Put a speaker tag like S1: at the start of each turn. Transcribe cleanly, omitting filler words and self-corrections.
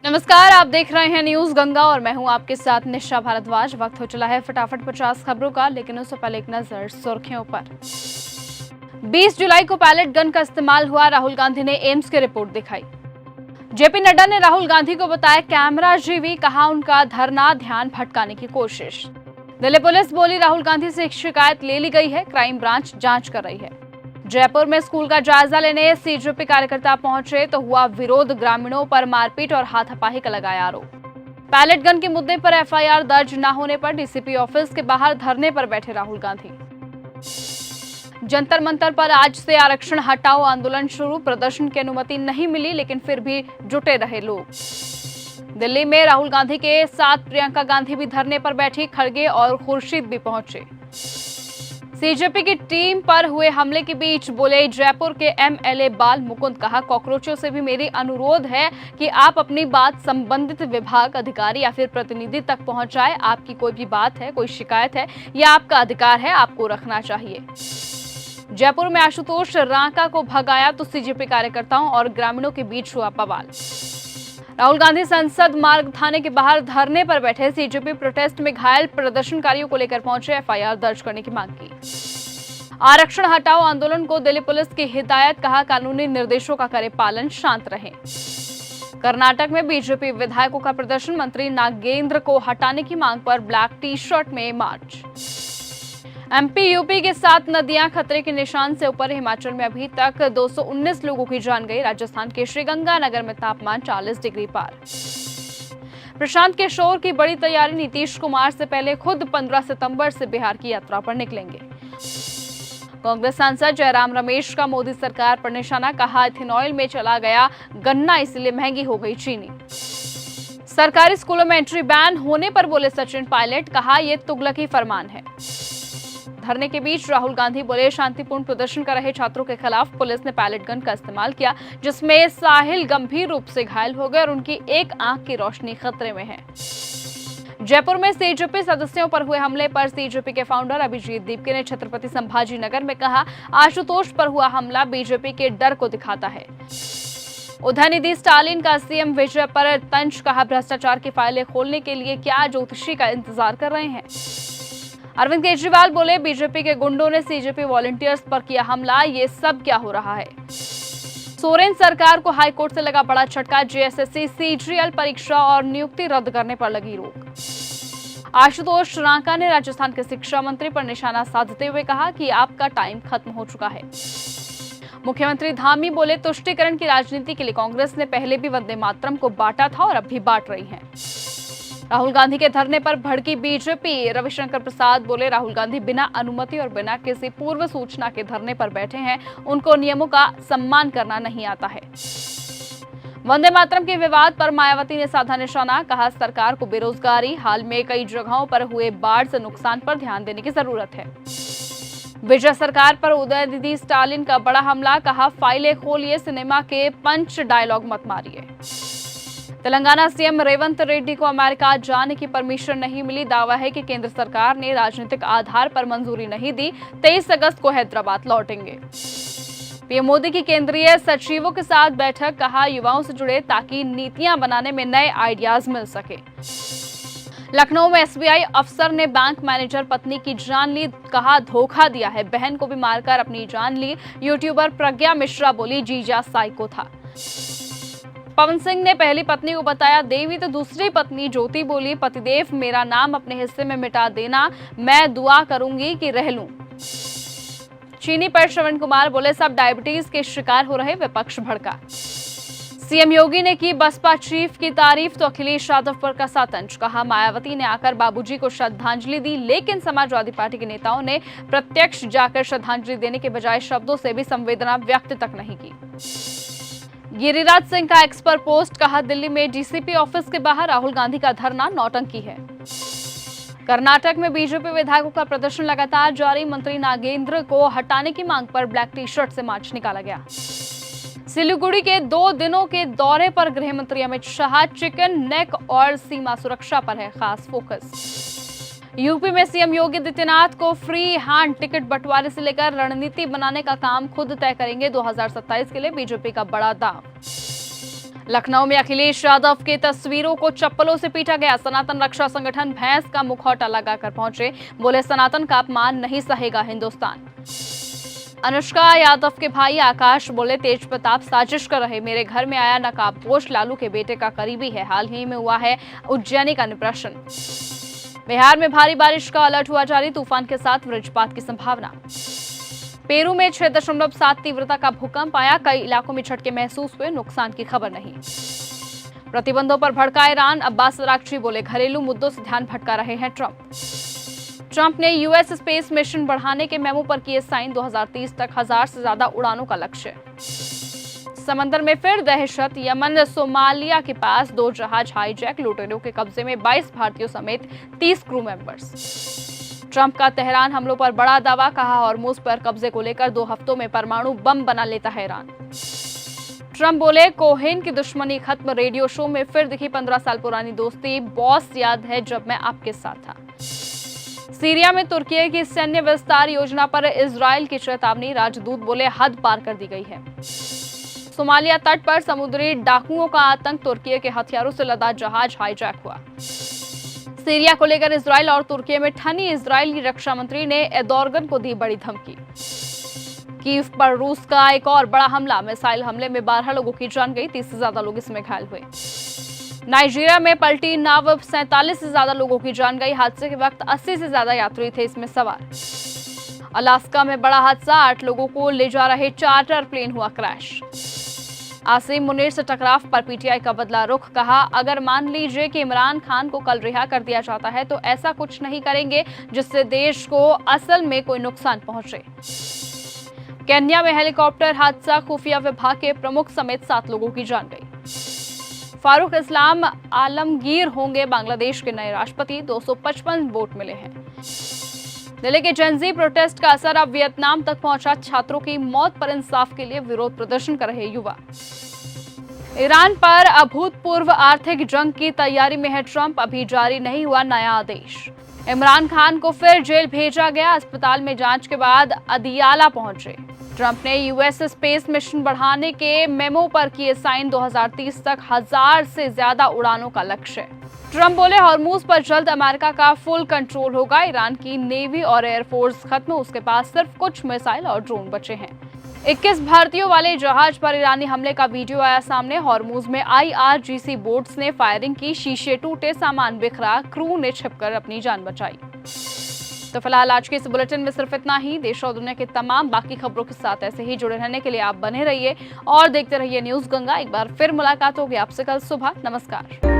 S1: नमस्कार, आप देख रहे हैं न्यूज गंगा और मैं हूं आपके साथ निशा भारद्वाज। वक्त हो चला है फटाफट 50 खबरों का, लेकिन उससे पहले एक नजर सुर्खियों पर। 20 जुलाई को पैलेट गन का इस्तेमाल हुआ, राहुल गांधी ने एम्स की रिपोर्ट दिखाई। जेपी नड्डा ने राहुल गांधी को बताया कैमरा जीवी, कहा उनका धरना ध्यान भटकाने की कोशिश। दिल्ली पुलिस बोली राहुल गांधी से एक शिकायत ले ली गई है, क्राइम ब्रांच जांच कर रही है। जयपुर में स्कूल का जायजा लेने सीजेपी कार्यकर्ता पहुंचे तो हुआ विरोध, ग्रामीणों पर मारपीट और हाथापाई का लगाया आरोप। पैलेट गन के मुद्दे पर एफआईआर दर्ज न होने पर डीसीपी ऑफिस के बाहर धरने पर बैठे राहुल गांधी। जंतर मंतर पर आज से आरक्षण हटाओ आंदोलन शुरू, प्रदर्शन की अनुमति नहीं मिली लेकिन फिर भी जुटे रहे लोग। दिल्ली में राहुल गांधी के साथ प्रियंका गांधी भी धरने पर बैठी, खड़गे और खुर्शीद भी पहुंचे। सीजेपी की टीम पर हुए हमले के बीच बोले जयपुर के एमएलए बाल मुकुंद, कहा कॉकरोचों से भी मेरी अनुरोध है कि आप अपनी बात संबंधित विभाग, अधिकारी या फिर प्रतिनिधि तक पहुंचाएं। आपकी कोई भी बात है, कोई शिकायत है, यह आपका अधिकार है, आपको रखना चाहिए। जयपुर में आशुतोष रांका को भगाया तो सीजेपी कार्यकर्ताओं और ग्रामीणों के बीच हुआ बवाल। राहुल गांधी संसद मार्ग थाने के बाहर धरने पर बैठे, सीजेपी प्रोटेस्ट में घायल प्रदर्शनकारियों को लेकर पहुंचे, एफआईआर दर्ज करने की मांग की। आरक्षण हटाओ आंदोलन को दिल्ली पुलिस की हिदायत, कहा कानूनी निर्देशों का करे पालन, शांत रहें। कर्नाटक में बीजेपी विधायकों का प्रदर्शन, मंत्री नागेंद्र को हटाने की मांग पर ब्लैक टी शर्ट में मार्च। एमपी यूपी के 7 नदियां खतरे के निशान से ऊपर, हिमाचल में अभी तक 219 लोगों की जान गई। राजस्थान के श्रीगंगानगर में तापमान 40 डिग्री पार। प्रशांत किशोर की बड़ी तैयारी, नीतीश कुमार से पहले खुद 15 सितंबर से बिहार की यात्रा पर निकलेंगे। कांग्रेस सांसद जयराम रमेश का मोदी सरकार पर निशाना, कहा इथेनॉल में चला गया गन्ना इसलिए महंगी हो गई चीनी। सरकारी स्कूलों में एंट्री बैन होने पर बोले सचिन पायलट, कहा यह तुगलकी फरमान है। धरने के बीच राहुल गांधी बोले शांतिपूर्ण प्रदर्शन कर रहे छात्रों के खिलाफ पुलिस ने पैलेट गन का इस्तेमाल किया, जिसमें साहिल गंभीर रूप से घायल हो गए और उनकी एक आंख की रोशनी खतरे में है। जयपुर में सीजेपी सदस्यों पर हुए हमले पर सीजेपी के फाउंडर अभिजीत दीपके ने छत्रपति संभाजी नगर में कहा आशुतोष पर हुआ हमला बीजेपी के डर को दिखाता है। उदयनिधि स्टालिन का सीएम विजय पर तंज, कहा भ्रष्टाचार की फाइलें खोलने के लिए क्या ज्योतिषी का इंतजार कर रहे हैं। अरविंद केजरीवाल बोले बीजेपी के गुंडों ने सीजेपी वॉलंटियर्स पर किया हमला, ये सब क्या हो रहा है। सोरेन सरकार को हाईकोर्ट से लगा बड़ा झटका, जेएसएससी सीजीएल परीक्षा और नियुक्ति रद्द करने पर लगी रोक। आशुतोष रांका ने राजस्थान के शिक्षा मंत्री पर निशाना साधते हुए कहा कि आपका टाइम खत्म हो चुका है। मुख्यमंत्री धामी बोले तुष्टीकरण की राजनीति के लिए कांग्रेस ने पहले भी वंदे मातरम को बांटा था और अब भी बांट रही है। राहुल गांधी के धरने पर भड़की बीजेपी, रविशंकर प्रसाद बोले राहुल गांधी बिना अनुमति और बिना किसी पूर्व सूचना के धरने पर बैठे हैं, उनको नियमों का सम्मान करना नहीं आता है। वंदे मातरम के विवाद पर मायावती ने साधा निशाना, कहा सरकार को बेरोजगारी, हाल में कई जगहों पर हुए बाढ़ से नुकसान पर ध्यान देने की जरूरत है। विजय सरकार पर उदयनिधि स्टालिन का बड़ा हमला, कहा फाइलें खोलिए, सिनेमा के पंच डायलॉग मत मारिए। तेलंगाना सीएम रेवंत रेड्डी को अमेरिका जाने की परमिशन नहीं मिली, दावा है कि केंद्र सरकार ने राजनीतिक आधार पर मंजूरी नहीं दी, 23 अगस्त को हैदराबाद लौटेंगे। पीएम मोदी की केंद्रीय सचिवों के साथ बैठक, कहा युवाओं से जुड़े ताकि नीतियां बनाने में नए आइडियाज मिल सके। लखनऊ में एसबीआई अफसर ने बैंक मैनेजर पत्नी की जान ली, कहा धोखा दिया है, बहन को भी मारकर अपनी जान ली। यूट्यूबर प्रज्ञा मिश्रा बोली जीजा साइको था। पवन सिंह ने पहली पत्नी को बताया देवी, तो दूसरी पत्नी ज्योति बोली पतिदेव मेरा नाम अपने हिस्से में मिटा देना, मैं दुआ करूंगी कि रह लूं। चीनी पर श्रवण कुमार बोले सब डायबिटीज के शिकार हो रहे, विपक्ष भड़का। सीएम योगी ने की बसपा चीफ की तारीफ तो अखिलेश यादव पर कसा तंज, कहा मायावती ने आकर बाबूजी को श्रद्धांजलि दी, लेकिन समाजवादी पार्टी के नेताओं ने प्रत्यक्ष जाकर श्रद्धांजलि देने के बजाय शब्दों से भी संवेदना व्यक्त तक नहीं की। गिरिराज सिंह का एक्स पर पोस्ट, कहा दिल्ली में डीसीपी ऑफिस के बाहर राहुल गांधी का धरना नौटंकी है। कर्नाटक में बीजेपी विधायकों का प्रदर्शन लगातार जारी, मंत्री नागेंद्र को हटाने की मांग पर ब्लैक टी शर्ट से मार्च निकाला गया। सिलीगुड़ी के 2 दिनों के दौरे पर गृह मंत्री अमित शाह, चिकन नेक और सीमा सुरक्षा पर है खास फोकस। यूपी में सीएम योगी आदित्यनाथ को फ्री हैंड टिकट बंटवारे से लेकर रणनीति बनाने का काम खुद तय करेंगे, 2027 के लिए बीजेपी का बड़ा दांव। लखनऊ में अखिलेश यादव के तस्वीरों को चप्पलों से पीटा गया। सनातन रक्षा संगठन भैंस का मुखौटा लगाकर पहुंचे, बोले सनातन का अपमान नहीं सहेगा हिंदुस्तान। अनुष्का यादव के भाई आकाश बोले तेज प्रताप साजिश कर रहे, मेरे घर में आया नकाबपोश लालू के बेटे का करीबी है, हाल ही में हुआ है उज्जैनी का निप्रशन। बिहार में भारी बारिश का अलर्ट हुआ जारी, तूफान के साथ वज्रपात की संभावना। पेरू में 6.7 तीव्रता का भूकंप आया, कई इलाकों में झटके महसूस हुए, नुकसान की खबर नहीं। प्रतिबंधों पर भड़का ईरान, अब्बास अरागची बोले घरेलू मुद्दों से ध्यान भटका रहे हैं ट्रंप ने यूएस स्पेस मिशन बढ़ाने के मेमो पर किए साइन, 2030 तक 1000 से ज्यादा उड़ानों का लक्ष्य। समंदर में फिर दहशत, यमन सोमालिया के पास 2 जहाज हाईजैक, लुटेरों के कब्जे में 22 भारतीयों समेत 30 क्रू मेंबर्स। ट्रंप का तेहरान हमलों पर बड़ा दावा, कहा हॉर्मुज पर कब्जे को लेकर 2 हफ्तों में परमाणु बम बना लेता है ईरान। ट्रंप बोले कोहेन की दुश्मनी खत्म, रेडियो शो में फिर दिखी 15 साल पुरानी दोस्ती, बॉस याद है जब मैं आपके साथ था। सीरिया में तुर्की की सैन्य विस्तार योजना पर इजराइल की चेतावनी, राजदूत बोले हद पार कर दी गई है। सोमालिया तट पर समुद्री डाकुओं का आतंक, तुर्की के हथियारों से लदा जहाज हाईजैक हुआ। सीरिया को लेकर इजराइल और तुर्की में ठनी, इजरायली रक्षा मंत्री ने एर्दोगन को दी बड़ी धमकी। कीव पर रूस का एक और बड़ा हमला, मिसाइल हमले में 12 लोगों की जान गई, 30 से ज्यादा लोग इसमें घायल हुए। नाइजीरिया में पलटी नाव, 47 से ज्यादा लोगों की जान गई, हादसे के वक्त 80 से ज्यादा यात्री थे इसमें सवार। अलास्का में बड़ा हादसा, 8 लोगों को ले जा रहे चार्टर प्लेन हुआ क्रैश। आसिम मुनीर से टकराव पर पीटीआई का बदला रुख, कहा अगर मान लीजिए कि इमरान खान को कल रिहा कर दिया जाता है तो ऐसा कुछ नहीं करेंगे जिससे देश को असल में कोई नुकसान पहुंचे। केन्या में हेलीकॉप्टर हादसा, खुफिया विभाग के प्रमुख समेत 7 लोगों की जान गई। फारूक इस्लाम आलमगीर होंगे बांग्लादेश के नए राष्ट्रपति, 255 वोट मिले हैं। दिल्ली के जेनजी प्रोटेस्ट का असर अब वियतनाम तक पहुंचा, छात्रों की मौत पर इंसाफ के लिए विरोध प्रदर्शन कर रहे युवा। ईरान पर अभूतपूर्व आर्थिक जंग की तैयारी में है ट्रंप, अभी जारी नहीं हुआ नया आदेश। इमरान खान को फिर जेल भेजा गया, अस्पताल में जांच के बाद अदियाला पहुंचे। ट्रंप ने यूएस स्पेस मिशन बढ़ाने के मेमो पर किए साइन, 2030 तक 1000 से ज्यादा उड़ानों का लक्ष्य। ट्रंप बोले हॉर्मुज पर जल्द अमेरिका का फुल कंट्रोल होगा, ईरान की नेवी और एयरफोर्स खत्म, उसके पास सिर्फ कुछ मिसाइल और ड्रोन बचे हैं। 21 भारतीयों वाले जहाज पर ईरानी हमले का वीडियो आया सामने, हॉर्मुज में IRGC बोट्स ने फायरिंग की, शीशे टूटे, सामान बिखरा, क्रू ने छिपकर अपनी जान बचाई। तो फिलहाल आज के इस बुलेटिन में सिर्फ इतना ही। देश और दुनिया के तमाम बाकी खबरों के साथ ऐसे ही जुड़े रहने के लिए आप बने रहिए और देखते रहिए न्यूज गंगा। एक बार फिर मुलाकात होगी आपसे कल सुबह। नमस्कार।